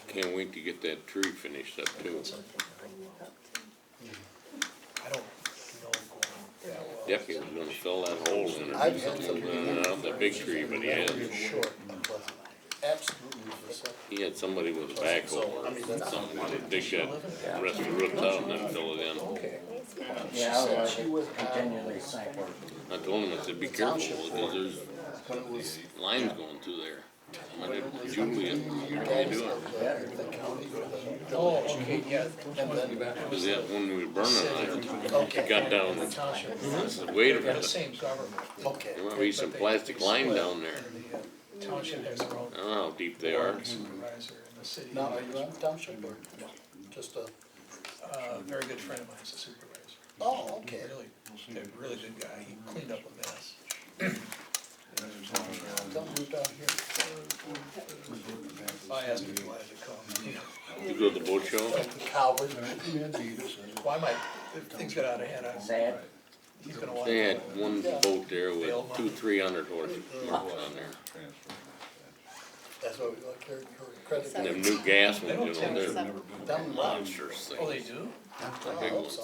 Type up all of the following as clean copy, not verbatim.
Can't wait to get that tree finished up too. I don't know going that well. Deputy was gonna fill that hole in there, I've do had something, somebody. not the big tree, but he had, Short and pleasant. Absolutely. he had somebody with a backhoe, something to dig that rest of the roots out and then fill it in. Okay. Yeah, otherwise it continually sink. I told him, I said, be careful, because there's lines going through there. I said, Julia, how you doing? Oh, okay, yeah. Because when we were burning it, it got down, I said, wait a They've got the minute, same government. Okay. there might be some plastic line down there. The township has their own I don't know how deep they are. supervisor in the city. Now, are you on township or just a? Very good friend of mine is a supervisor. Oh, okay. Really good guy. He cleaned up a mess. Don't move down here. I asked him if he wanted to come. You know, You go to the boat show? The coward. well, I might, if things get out of hand, Sad. he's gonna want. They had one boat there with 200-300 horse on there. That's what we like your credit. And them new gas They ones, don't you know, tell they're us. Them monsters Oh, they things. do? Big I hope ones.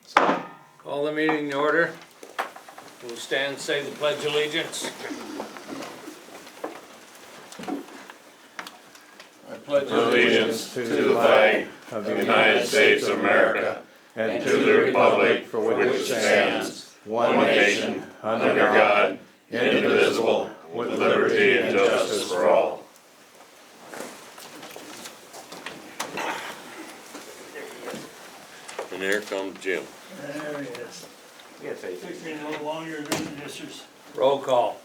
so. Call the meeting to order. We'll stand and say the pledge of allegiance. I pledge Allegiance to the flag of the United States of America and to the republic for which it stands, one nation, under God, indivisible, with liberty and justice for all. And here comes Jim. There he is. Took me a little longer than this is. roll call.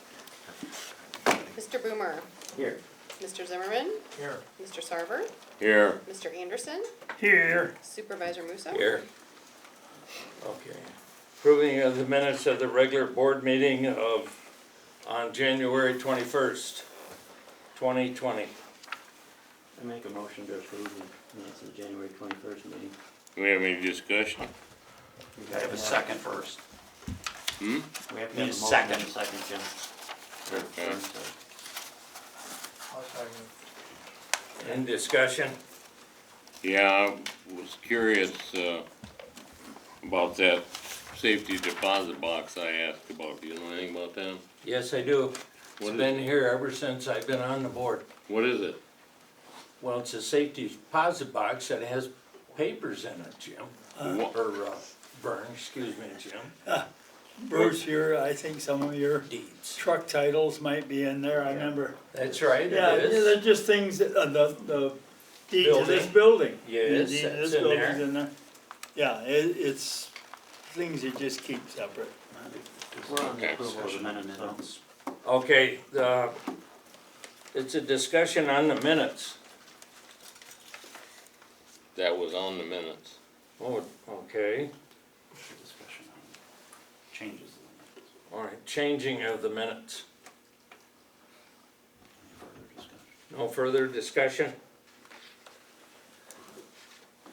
Mr. Boomer. Here. Mr. Zimmerman. Here. Mr. Sarver. Here, Mr. Anderson. Here. Supervisor Musso. Here. Okay. Approving of the minutes of the regular board meeting on January 21st, 2020. I make a motion to approve the minutes of the January 21st meeting. do we have any discussion? We have a second first. Hmm? We have to have a motion and a second, Jim. Okay. I'll try to- In discussion? Yeah, I was curious, about that safety deposit box I asked about. Do you know anything about that? Yes, I do. It's What is been here ever since I've been on the board. What is it? Well, it's a safety deposit box that has papers in it, Jim. What- Or, Vern, excuse me, Jim. Bruce, here, I think some of your Deeds. truck titles might be in there, I remember. That's right, Yeah, it is. they're just things, that, the deed to this building. Yes, The deed to that's this in building's there. in there. Yeah, it's things you just keep separate. We're on the Okay. approval of the minutes. Okay, it's a discussion on the minutes. That was on the minutes. Oh, okay, Discussion on changes. all right, changing of the minutes. Further discussion. No further discussion?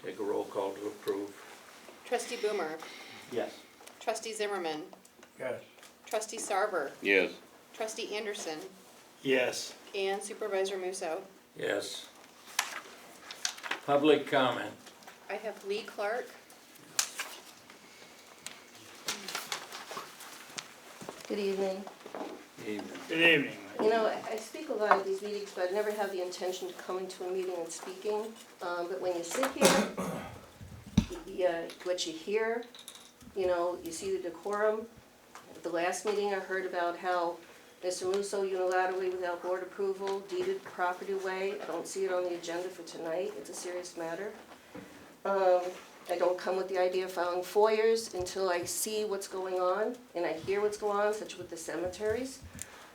Take a roll call to approve. Trustee Boomer. Yes. Trustee Zimmerman. Yes. Trustee Sarver. Yes, Trustee Anderson. Yes. And Supervisor Musso. Yes. Public comment. I have Lee Clark. Good evening. Evening. Good evening. You know, I speak a lot at these meetings, but I never have the intention of coming to a meeting and speaking. But when you sit here, what you hear, you know, you see the decorum. At the last meeting, I heard about how Mr. Musso unilaterally, without board approval, deeded property away. I don't see it on the agenda for tonight. It's a serious matter. I don't come with the idea of filing FOIAs until I see what's going on and I hear what's going on, such with the cemeteries.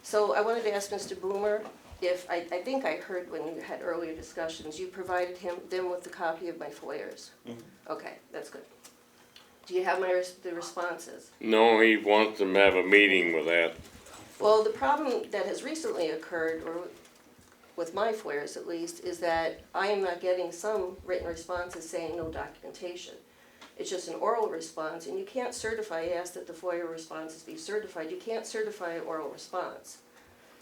So I wanted to ask Mr. Boomer if, I think I heard when you had earlier discussions, you provided them with a copy of my FOIAs. Okay, that's good. Do you have the responses? no, he wants them to have a meeting with that. Well, the problem that has recently occurred, or with my FOIAs at least, is that I am not getting some written responses saying no documentation. It's just an oral response, and you can't certify, ask that the FOIA responses be certified, you can't certify an oral response.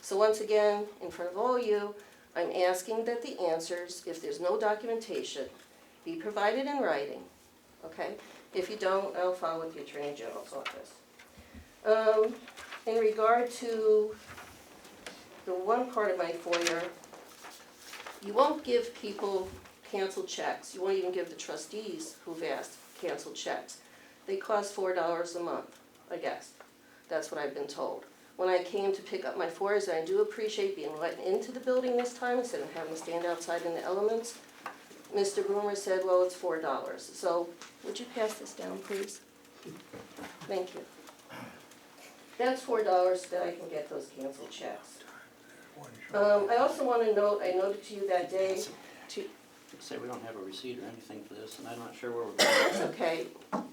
So once again, in front of all you, I'm asking that the answers, if there's no documentation, be provided in writing, okay? If you don't, I'll file with the Attorney General's office. In regard to the one part of my FOIA, you won't give people canceled checks. You won't even give the trustees who've asked canceled checks. They cost $4 a month, I guess. That's what I've been told. When I came to pick up my FOIAs, and I do appreciate being let into the building this time instead of having to stand outside in the elements, Mr. Boomer said, well, it's $4. So, would you pass this down, please? Thank you. That's $4 that I can get those canceled checks. I also want to note, I noted to you that day, Say we don't have a receipt or anything for this, and I'm not sure where we're going. it's okay,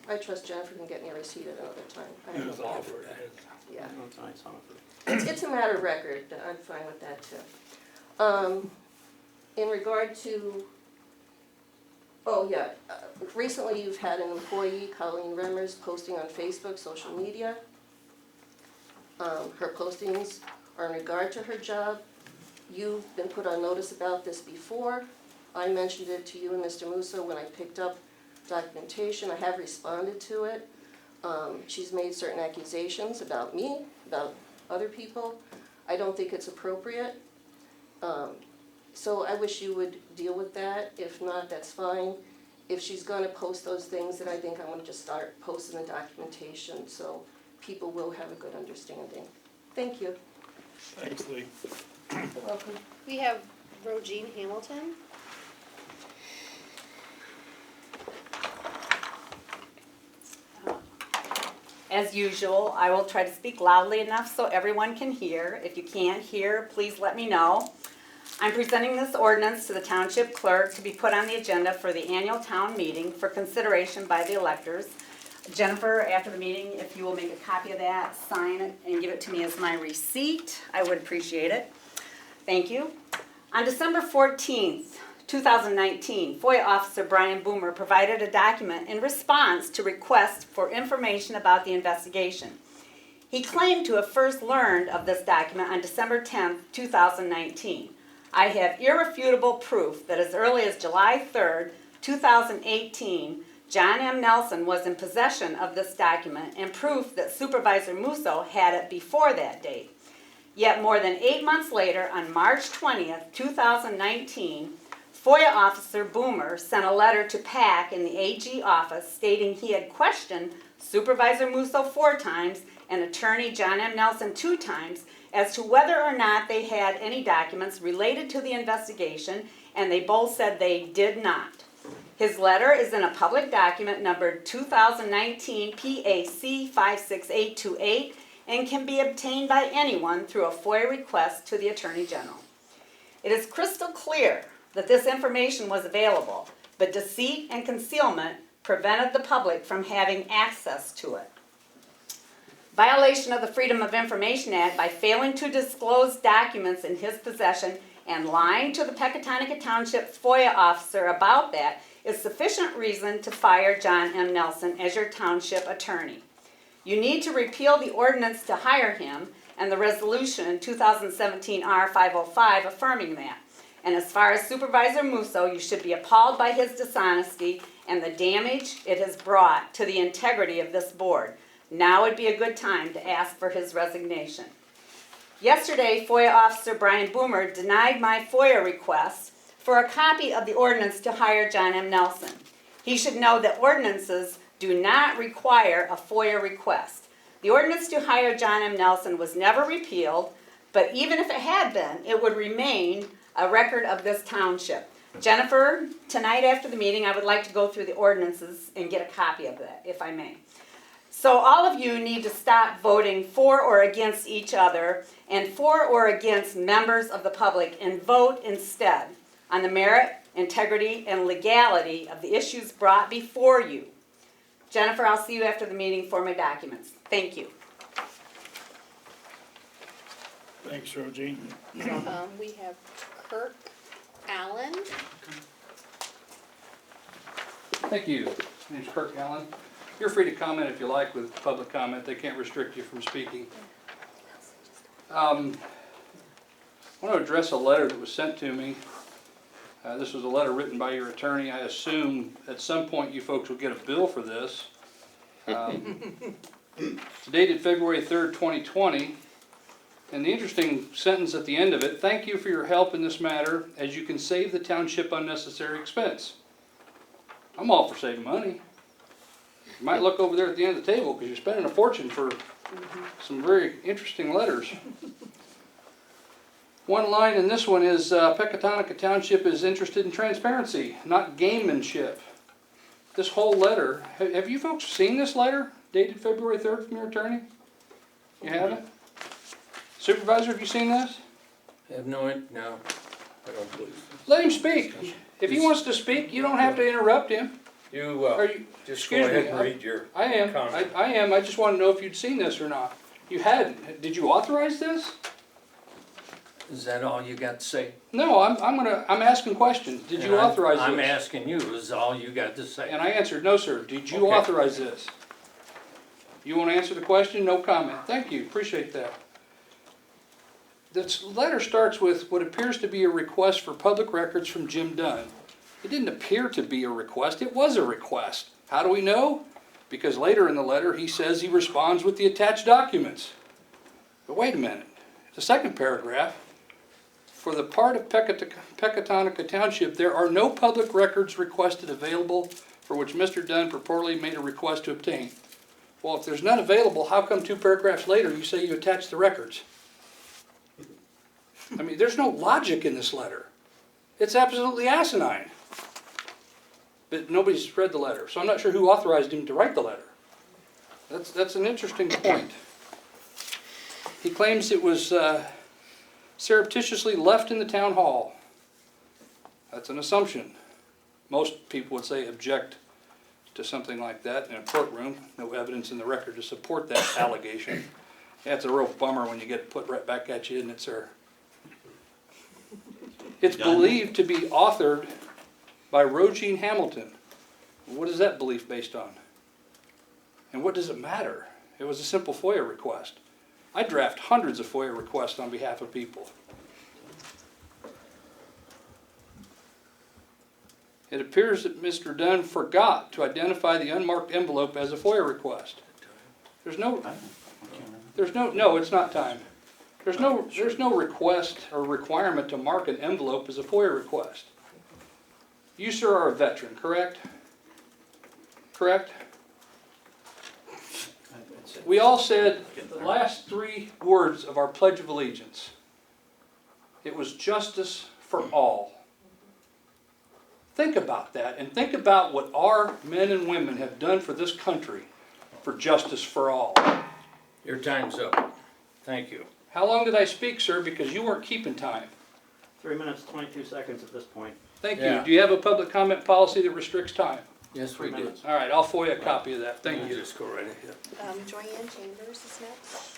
I trust Jennifer can get me a receipt at another time. I have no problem with that. Yeah. No, it's all right, it's on for- It's a matter of record, I'm fine with that too. In regard to, oh yeah, recently you've had an employee, Colleen Remmers, posting on Facebook, social media. Her postings are in regard to her job. You've been put on notice about this before. I mentioned it to you and Mr. Musso when I picked up documentation. I have responded to it. She's made certain accusations about me, about other people. I don't think it's appropriate. So I wish you would deal with that. If not, that's fine. If she's gonna post those things, then I think I wanna just start posting the documentation so people will have a good understanding. Thank you. Thanks, Lee. You're welcome. We have Rogine Hamilton. As usual, I will try to speak loudly enough so everyone can hear. If you can't hear, please let me know. I'm presenting this ordinance to the township clerk to be put on the agenda for the annual town meeting for consideration by the electors. Jennifer, after the meeting, if you will make a copy of that, sign it, and give it to me as my receipt, I would appreciate it. Thank you. On December 14th, 2019, FOIA Officer Brian Boomer provided a document in response to requests for information about the investigation. He claimed to have first learned of this document on December 10th, 2019. I have irrefutable proof that as early as July 3rd, 2018, John M. Nelson was in possession of this document and proof that Supervisor Musso had it before that date. Yet more than 8 months later, on March 20th, 2019, FOIA Officer Boomer sent a letter to PAC in the AG office stating he had questioned Supervisor Musso 4 times and Attorney John M. Nelson 2 times as to whether or not they had any documents related to the investigation, and they both said they did not. His letter is in a public document numbered 2019 PAC 56828 and can be obtained by anyone through a FOIA request to the Attorney General. It is crystal clear that this information was available, but deceit and concealment prevented the public from having access to it. Violation of the Freedom of Information Act by failing to disclose documents in his possession and lying to the Pecatonica Township FOIA officer about that is sufficient reason to fire John M. Nelson as your township attorney. You need to repeal the ordinance to hire him and the resolution 2017 R505 affirming that. And as far as Supervisor Musso, you should be appalled by his dishonesty and the damage it has brought to the integrity of this board. Now would be a good time to ask for his resignation. Yesterday, FOIA Officer Brian Boomer denied my FOIA request for a copy of the ordinance to hire John M. Nelson. He should know that ordinances do not require a FOIA request. The ordinance to hire John M. Nelson was never repealed, but even if it had been, it would remain a record of this township. Jennifer, tonight after the meeting, I would like to go through the ordinances and get a copy of that, if I may. So all of you need to stop voting for or against each other and for or against members of the public and vote instead on the merit, integrity, and legality of the issues brought before you. Jennifer, I'll see you after the meeting for my documents. Thank you. Thanks, Rogie. We have Kirk Allen. Thank you. My name's Kirk Allen. You're free to comment if you like with public comment. They can't restrict you from speaking. I want to address a letter that was sent to me. This was a letter written by your attorney. I assume at some point you folks will get a bill for this. It's dated February 3rd, 2020. And the interesting sentence at the end of it, thank you for your help in this matter, as you can save the township unnecessary expense. I'm all for saving money. You might look over there at the end of the table because you're spending a fortune for some very interesting letters. One line in this one is Pecatonica Township is interested in transparency, not gamemanship. This whole letter, have you folks seen this letter dated February 3rd from your attorney? You haven't? Supervisor, have you seen this? I have no, no, I don't believe so. Let him speak. If he wants to speak, you don't have to interrupt him. You, Are you just go excuse ahead me, and read your I am. comment. I am. I just want to know if you'd seen this or not. You hadn't. Did you authorize this? Is that all you got to say? No, I'm asking questions. Did you And authorize this? I'm asking you, is all you got to say? And I answered, no, sir. Did you Okay. authorize this? You want to answer the question? No comment. Thank you. Appreciate that. This letter starts with what appears to be a request for public records from Jim Dunn. It didn't appear to be a request. It was a request. How do we know? Because later in the letter he says he responds with the attached documents. But wait a minute. The second paragraph, for the part of Pecatonica Township, there are no public records requested available for which Mr. Dunn purportedly made a request to obtain. Well, if there's none available, how come 2 paragraphs later you say you attach the records? I mean, there's no logic in this letter. It's absolutely asinine. But nobody's read the letter, so I'm not sure who authorized him to write the letter. That's an interesting point. He claims it was surreptitiously left in the town hall. That's an assumption. Most people would say object to something like that in a courtroom. No evidence in the record to support that allegation. Yeah, it's a real bummer when you get it put right back at you, isn't it, sir? It's believed to be authored by Rogine Hamilton. What is that belief based on? And what does it matter? It was a simple FOIA request. I draft hundreds of FOIA requests on behalf of people. It appears that Mr. Dunn forgot to identify the unmarked envelope as a FOIA request. No, it's not time. There's no request or requirement to mark an envelope as a FOIA request. You, sir, are a veteran, correct? Correct? We all said the last 3 words of our Pledge of Allegiance. It was justice for all. Think about that, and think about what our men and women have done for this country for justice for all. Your time's up. Thank you. How long did I speak, sir? Because you weren't keeping time. 3 minutes, 22 seconds at this point. Thank Yeah. you. Do you have a public comment policy that restricts time? Yes, we did. All right, I'll FOIA a copy of that. Thank you. Just go right ahead. Joanne Chambers is next.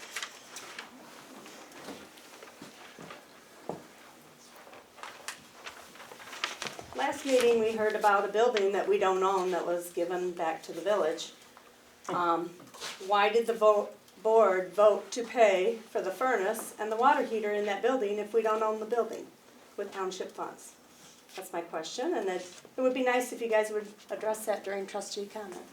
Last meeting, we heard about a building that we don't own that was given back to the village. Why did the board vote to pay for the furnace and the water heater in that building if we don't own the building with township funds? That's my question, and it would be nice if you guys would address that during trustee comment.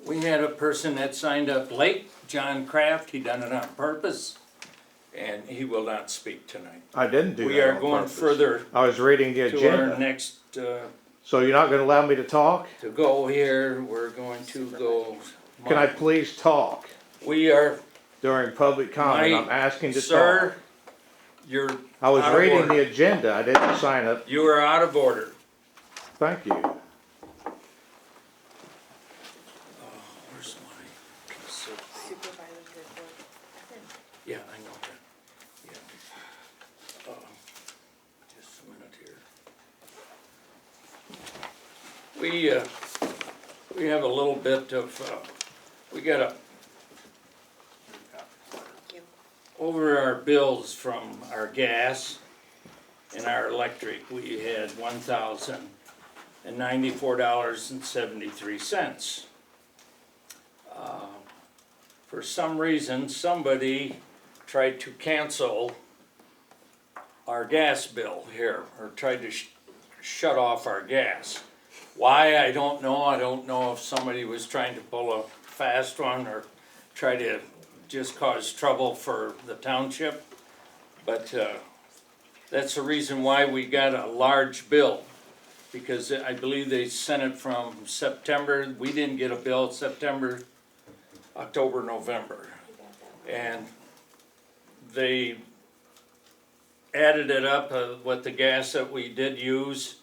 We had a person that signed up late, John Kraft. He done it on purpose, and he will not speak tonight. I didn't do that We are on going purpose. further I was reading the to our agenda. next, So you're not gonna allow me to talk? to go here. We're going to go. Can I please talk We are, during public comment? My- I'm asking to sir, talk. you're I was out of reading order. the agenda. I didn't sign up. You are out of order. Thank you. Where's my piece of paper? Supervisor's report. Yeah, I know that. Yeah. Just a minute here. We have a little bit of, we got a, Thank you. over our bills from our gas and our electric, we had $1,094.73. For some reason, somebody tried to cancel our gas bill here, or tried to shut off our gas. Why, I don't know. I don't know if somebody was trying to pull a fast one or try to just cause trouble for the township. But that's the reason why we got a large bill, because I believe they sent it from September. We didn't get a bill September, October, November. And they added it up, what the gas that we did use,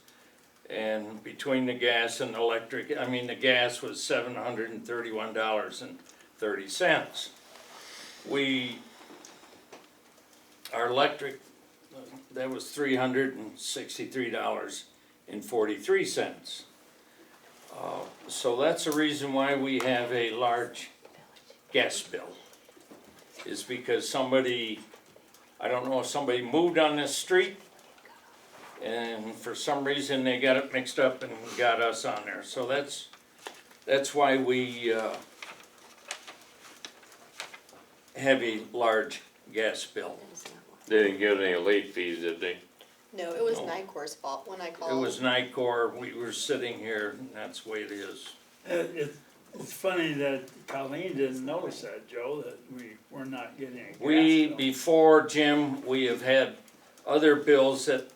and between the gas and electric, I mean, the gas was $731.30. Our electric, that was $363.43. So that's the reason why we have a large gas bill, is because somebody, I don't know if somebody moved on this street, and for some reason they got it mixed up and got us on there. So that's why we have a large gas bill. They didn't get any late fees, did they? No, it was No. NICOR's fault when I called. It was NICOR, we were sitting here, and that's the way it is. It's funny that Colleen didn't notice that, Joe, that we were not getting a gas We, bill. before Jim, we have had other bills that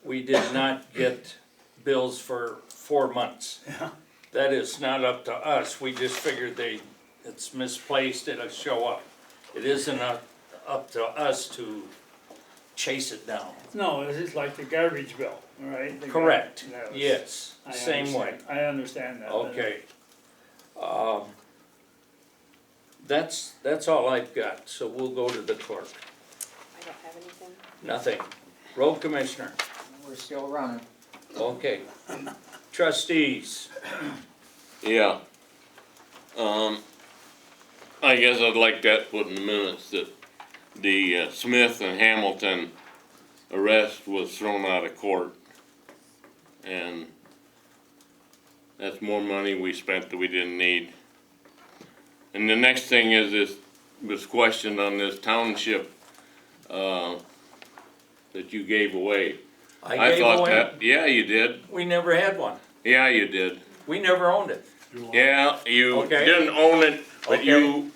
we did not get bills for 4 months. Yeah. That is not up to us, we just figured it's misplaced, it'll show up. It isn't up to us to chase it down. No, it's just like the garbage bill, all right? The Correct, that was- yes, I same way. understand- I understand that. but- Okay. That's all I've got, so we'll go to the clerk. I don't have anything. Nothing. Road commissioner, We're still running. okay. Trustees, Yeah. I guess I'd like that put in the minutes that the Smith and Hamilton arrest was thrown out of court. And that's more money we spent that we didn't need. And the next thing is this question on this township, that you gave away. I gave thought away, that, yeah, you did. we never had one. Yeah, you did. We never owned it. Yeah, you Okay. didn't own it, but Okay. you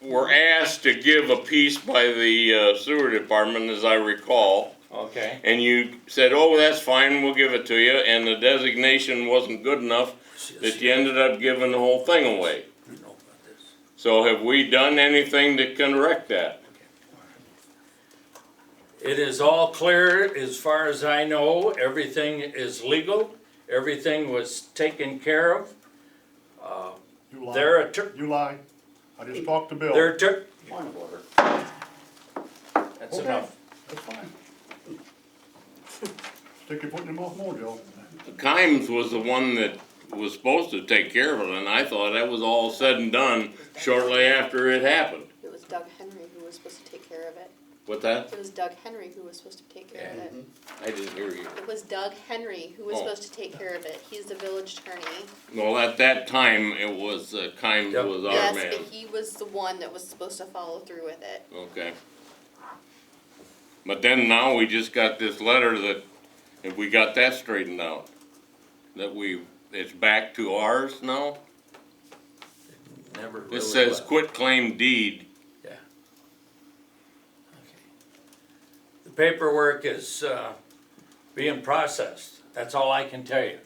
were asked to give a piece by the sewer department, as I recall. Okay. And you said, oh, that's fine, we'll give it to you, and the designation wasn't good enough that you ended up giving the whole thing away. You know about this. So have we done anything to correct that? It is all clear as far as I know, everything is legal, everything was taken care of. You lied. Their attorney, You lied. I just talked to Bill. their attorney, Point of order. that's Okay. enough. That's fine. Stick your foot in your mouth more, Joe. Kimes was the one that was supposed to take care of it, and I thought that was all said and done shortly after it happened. It was Doug Henry who was supposed to take care of it. What's that? It was Doug Henry who was supposed to take care of it. I didn't hear you. It was Doug Henry who was Oh. supposed to take care of it. He's the village attorney. Well, at that time, it was, Kimes Yep. was our Yes, man. but he was the one that was supposed to follow through with it. Okay. But then now we just got this letter that, if we got that straightened out, that it's back to ours now? Never really. It says was. quit claim deed. Yeah. Okay. The paperwork is, being processed, that's all I can tell you.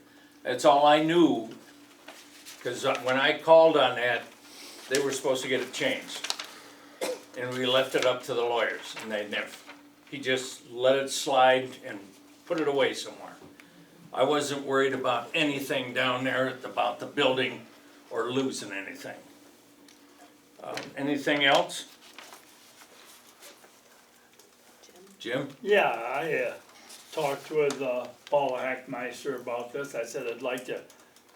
That's all I knew, cause when I called on that, they were supposed to get it changed. And we left it up to the lawyers, and they never, he just let it slide and put it away somewhere. I wasn't worried about anything down there, about the building or losing anything. Anything else? Jim? Yeah, I talked with Paul Hackmeister about this. I said I'd like to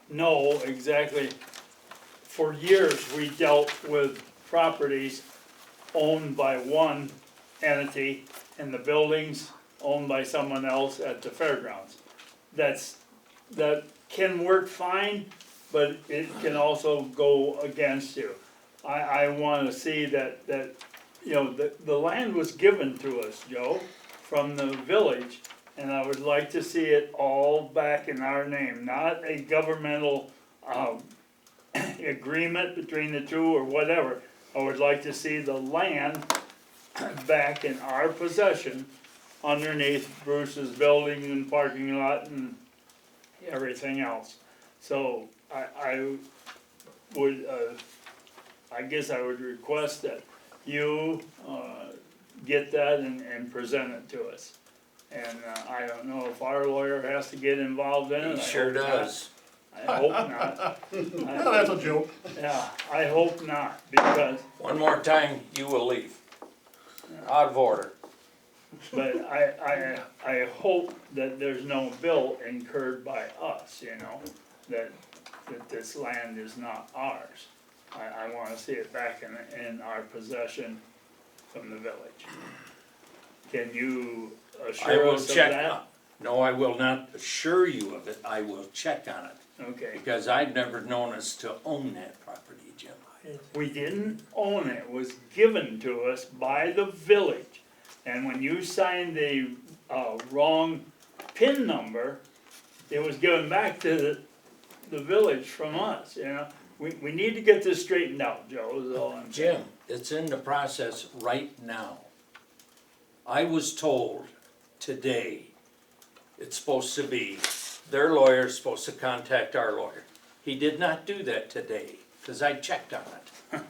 know exactly, for years, we dealt with properties owned by one entity and the buildings owned by someone else at the fairgrounds. That can work fine, but it can also go against you. I wanna see that, you know, the land was given to us, Joe, from the village, and I would like to see it all back in our name, not a governmental, agreement between the two or whatever. I would like to see the land back in our possession underneath Bruce's building and parking lot and everything else. So I would, I guess I would request that you, get that and present it to us. And, I don't know if our lawyer has to get involved in it. He I sure hope not. does. I hope not. Well, that's a joke. Yeah, I hope not, because, One more time, you will leave. Out of order. but I hope that there's no bill incurred by us, you know, that this land is not ours. I wanna see it back in our possession from the village. Can you I assure will us of check. that? No, I will not assure you of it, I will check on it, Okay, because I've never known us to own that property, Jim. we didn't own it, it was given to us by the village. And when you signed the, wrong PIN number, it was given back to the village from us, you know? We need to get this straightened out, Joe, is all I'm saying. Jim, it's in the process right now. I was told today, it's supposed to be, their lawyer's supposed to contact our lawyer. He did not do that today, cause I checked on it.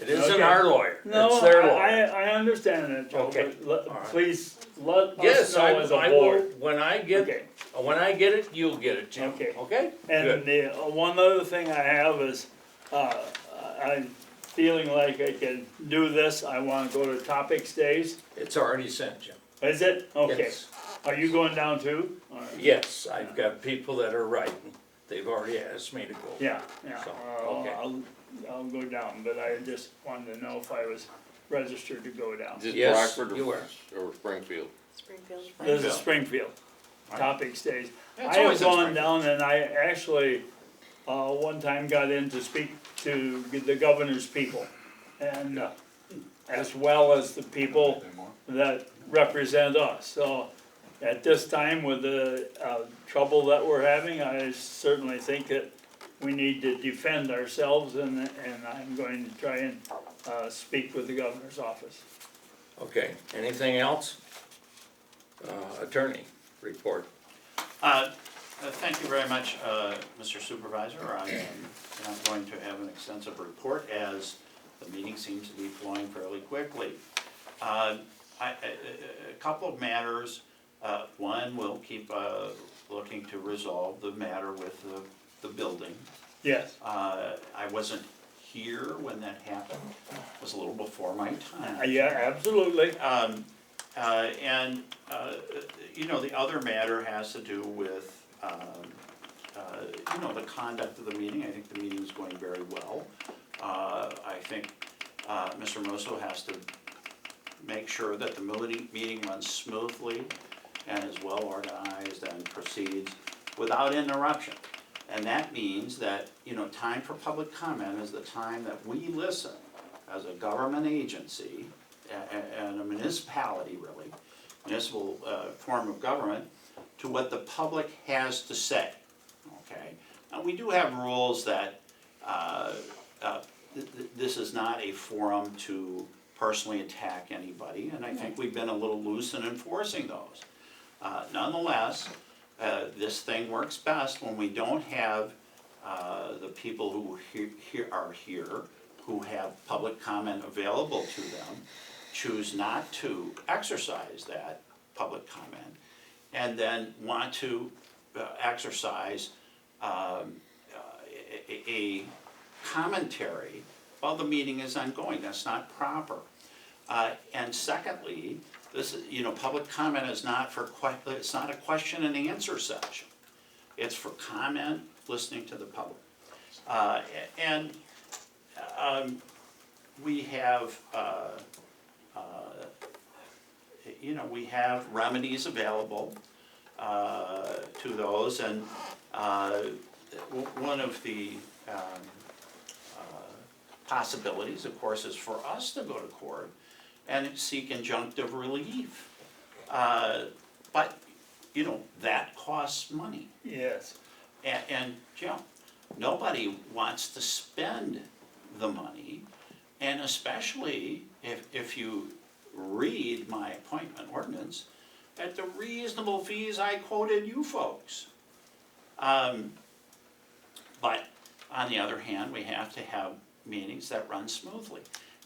It isn't Okay. our lawyer, No, it's their lawyer. I understand that, Joe, Okay, but all right. please let us Yes, know as a I will, board. when I Okay. get it, you'll get it, Jim, Okay. okay? And Good. the, one other thing I have is, I'm feeling like I can do this, I wanna go to topics days. It's already sent, Jim. Is it? Okay. Yes. Are you going down too? All right. Yes, I've got people that are writing, they've already asked me to go. Yeah, yeah, So, okay. I'll go down, but I just wanted to know if I was registered to go down. Is this Yes, Rockford you are. or Springfield? Springfield. This is Springfield, topics days. It's I have always in gone Springfield. down and I actually, one time got in to speak to the governor's people. And, as well as the people that represent us, so at this time with the, trouble that we're having, I certainly think that we need to defend ourselves and I'm going to try and, speak with the governor's office. Okay, anything else? Attorney, report. Thank you very much, Mr. Supervisor. I am not going to have an extensive report as the meeting seems to be flowing fairly quickly. A couple of matters. One, we'll keep looking to resolve the matter with the building. Yes, I wasn't here when that happened. It was a little before my time. yeah, absolutely. You know, the other matter has to do with, you know, the conduct of the meeting. I think the meeting is going very well. I think Mr. Musso has to make sure that the meeting runs smoothly and is well organized and proceeds without interruption. And that means that, you know, time for public comment is the time that we listen as a government agency and a municipality, really, municipal form of government, to what the public has to say, okay? Now, we do have rules that this is not a forum to personally attack anybody, and I think we've been a little loose in enforcing those. Nonetheless, this thing works best when we don't have the people who are here, who have public comment available to them, choose not to exercise that public comment, and then want to exercise a commentary while the meeting is ongoing. That's not proper. And secondly, this is, you know, public comment is not for it's not a question and answer session. It's for comment, listening to the public. we have, you know, we have remedies available to those, and one of the possibilities, of course, is for us to go to court and seek injunctive relief. But, you know, that costs money. Yes. And Jim, nobody wants to spend the money, and especially if you read my appointment ordinance, at the reasonable fees I quoted you folks. But on the other hand, we have to have meetings that run smoothly.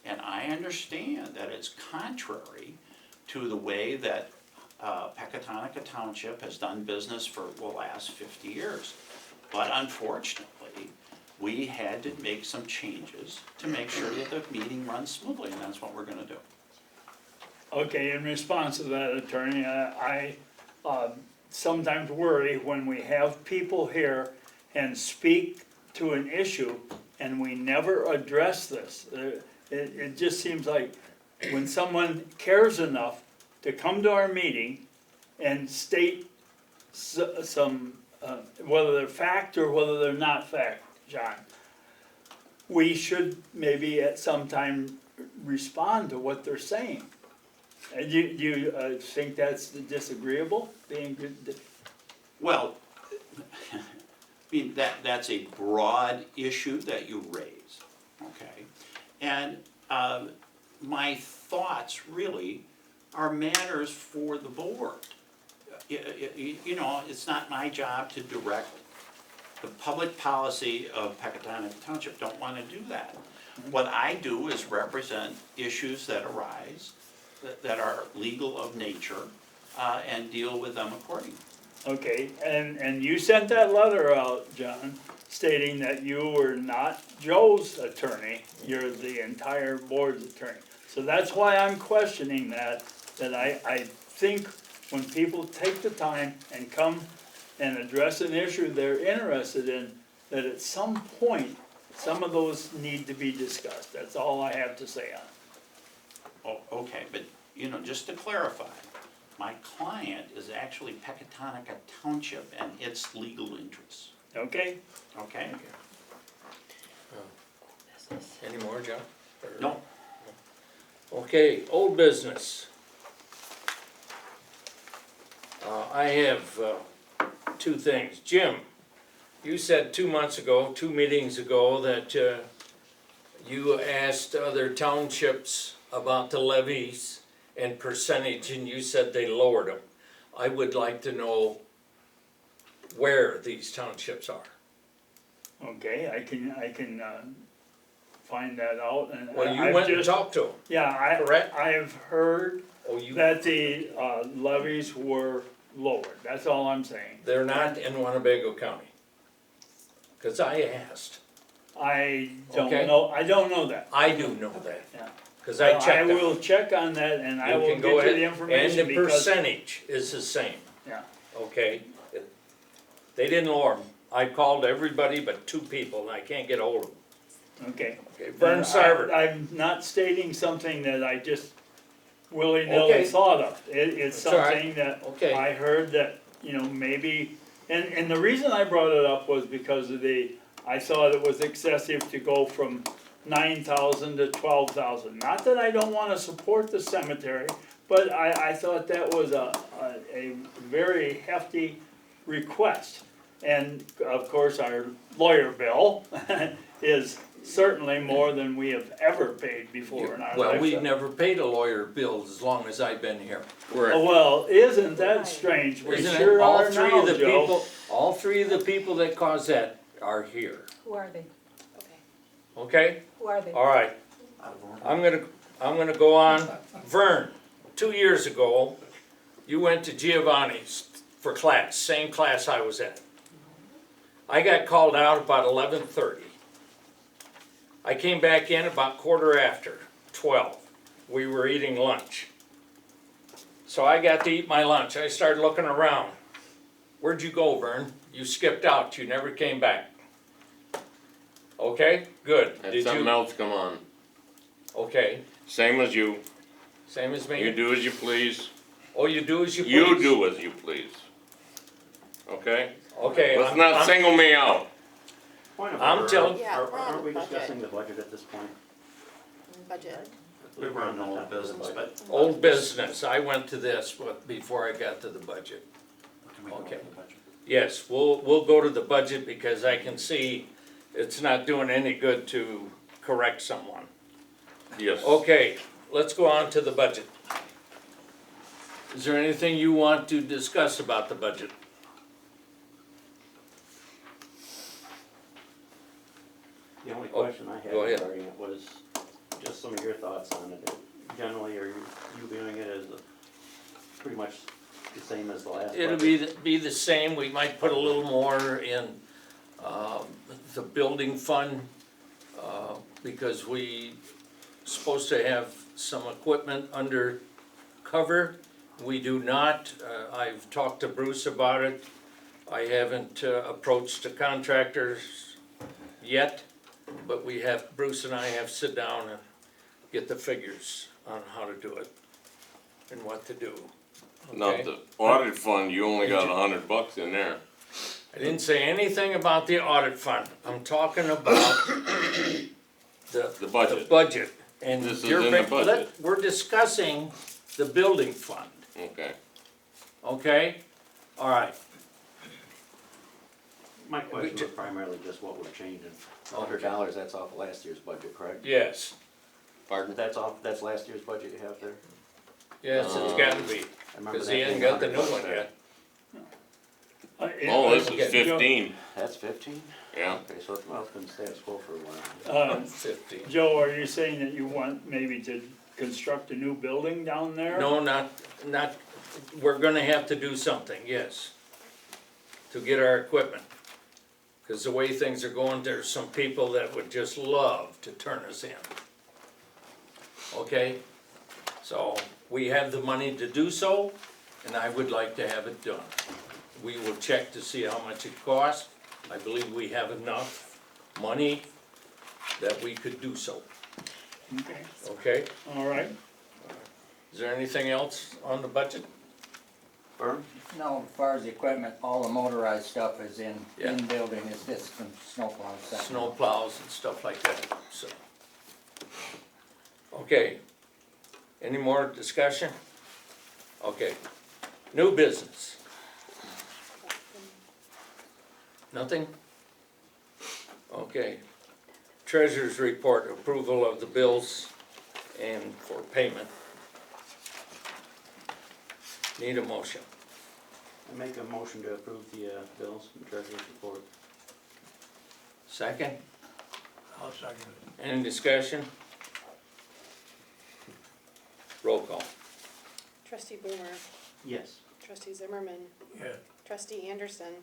And I understand that it's contrary to the way that Pecatonica Township has done business for the last 50 years. But unfortunately, we had to make some changes to make sure that the meeting runs smoothly, and that's what we're gonna do. Okay, in response to that, attorney, I sometimes worry when we have people here and speak to an issue and we never address this. It just seems like when someone cares enough to come to our meeting and state some, whether they're fact or whether they're not fact, John, we should maybe at some time respond to what they're saying. And you think that's disagreeable, being good? Well, I mean, that's a broad issue that you raise, okay? And my thoughts really are matters for the board. You know, it's not my job to direct the public policy of Pecatonica Township. Don't want to do that. What I do is represent issues that arise, that are legal of nature, and deal with them accordingly. Okay, and you sent that letter out, John, stating that you were not Joe's attorney, you're the entire board's attorney. So that's why I'm questioning that I think when people take the time and come and address an issue they're interested in, that at some point, some of those need to be discussed. That's all I have to say on it. Oh, okay, but, you know, just to clarify, my client is actually Pecatonica Township and its legal interests, Okay? okay? Any more, John? No, Okay, old business. I have two things. Jim, you said 2 months ago, 2 meetings ago, that you asked other townships about the levies and percentage, and you said they lowered them. I would like to know where these townships are. Okay, I can find that out, and Well, you I've went and just- talked to them, Yeah, correct? I've heard Oh, you, that the levies were lowered, that's all I'm saying. they're not in Winnebago County. Cause I asked. I Okay. don't know that. I do know that, Yeah. cause I checked I them. will check on that and I You will can get go you ahead, the information and the because, percentage is the same, yeah, okay? They didn't lower them. I called everybody but 2 people and I can't get hold of them. okay. Okay, Vern And Sarver, I'm not stating something that I just willy-nilly Okay. thought of. It's That's all right. something that okay, I heard that, you know, maybe, and the reason I brought it up was because of I thought it was excessive to go from 9,000 to 12,000. Not that I don't wanna support the cemetery, but I thought that was a very hefty request. And of course, our lawyer bill is certainly more than we have ever paid before in our well, we've lifetime. never paid a lawyer bill as long as I've been here. Oh, well, isn't that strange? We Isn't it? sure All are 3 now, of the Joe. people, all 3 of the people that caused that are here, Who are they? okay? Who are they? All right, I'm gonna go on. Vern, 2 years ago, you went to Giovanni's for class, same class I was at. I got called out about 11:30. I came back in about 12:15. We were eating lunch. So I got to eat my lunch. I started looking around. Where'd you go, Vern? You skipped out. You never came back. Okay, good. Had Did something you? else come on. Okay, Same as you. same as me? You do as you please. Oh, you do as you please? You do as you please. Okay? Okay, Let's not single me out. Point of I'm order, telling- Yeah, we're on aren't we the budget. discussing the budget at this point? Budget. We were on the old business, but. Old business, I went to this before I got to the budget. Okay. Yes, we'll go to the budget because I can see it's not doing any good to correct someone. Yes. Okay, let's go on to the budget. Is there anything you want to discuss about the budget? The only question I had go ahead. regarding it was just some of your thoughts on it. Generally, are you viewing it as pretty much the same as the last budget? It'll be the same, we might put a little more in, the building fund, because we supposed to have some equipment under cover. We do not, I've talked to Bruce about it. I haven't approached the contractors yet, but Bruce and I have to sit down and get the figures on how to do it and what to do. Not Okay? the audit fund, you only got $100 in there. I didn't say anything about the audit fund, I'm talking about The budget. the budget. And This is you're in the budget. we're discussing the building fund, Okay. okay? All right, My question was primarily just what we're changing. $100, that's off of last year's budget, correct? yes, Pardon? That's last year's budget you have there? yes, it's gotta be, I remember cause that he hasn't being got the new $100 one there. yet. Oh, this Okay. is 15. That's 15? Yeah. Okay, so it's been status quo for a while. 50. Joe, are you saying that you want maybe to construct a new building down there? No, not, we're gonna have to do something, yes, to get our equipment. Cause the way things are going, there's some people that would just love to turn us in. Okay, so we have the money to do so, and I would like to have it done. We will check to see how much it costs. I believe we have enough money that we could do so, Okay, okay? all right. Is there anything else on the budget? Vern? No, as far as the equipment, all the motorized stuff is in Yeah. building, it's just some snowplow stuff. Snow plows and stuff like that, so. Okay, any more discussion? Okay, new business. Nothing? Okay, treasurer's report, approval of the bills and for payment. Need a motion. I make a motion to approve the bills and treasurer's report. Second, I'll second it. any discussion? Roll call. Trustee Boomer, Yes. trustee Zimmerman, Yeah. trustee Anderson,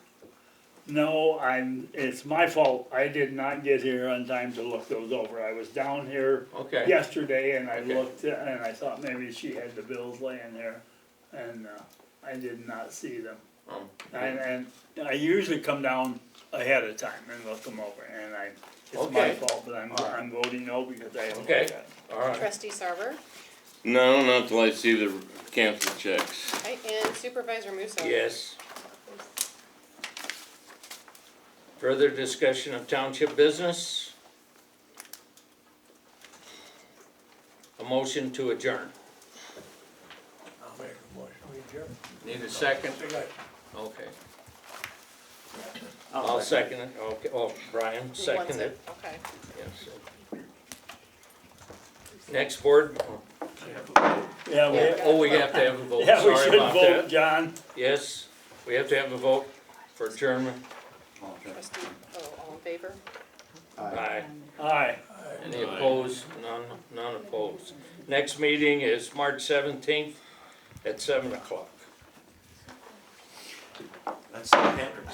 No, it's my fault. I did not get here on time to look those over. I was down here Okay. yesterday and I Okay. looked and I thought maybe she had the bills laying there. And, I did not see them. And I usually come down ahead of time and look them over and it's my Okay. fault, but I'm voting no because I haven't Okay. looked at it. All right. trustee Sarver, No, not till I see the canceled checks. okay, and supervisor Musso. Yes. Further discussion of township business? A motion to adjourn. I'll make a motion, we adjourn. Need a second? Second. Okay. I'll second it. Okay, oh, Brian, Who wants second it. Okay. Yes. Next board, Yeah, we have to have a vote, yeah, we sorry should about vote, that. John. Yes, we have to have a vote for adjournment. Trustee, all in favor? Aye. Aye. Any opposed? None opposed. Next meeting is March 17th at 7 o'clock. That's St. Patrick's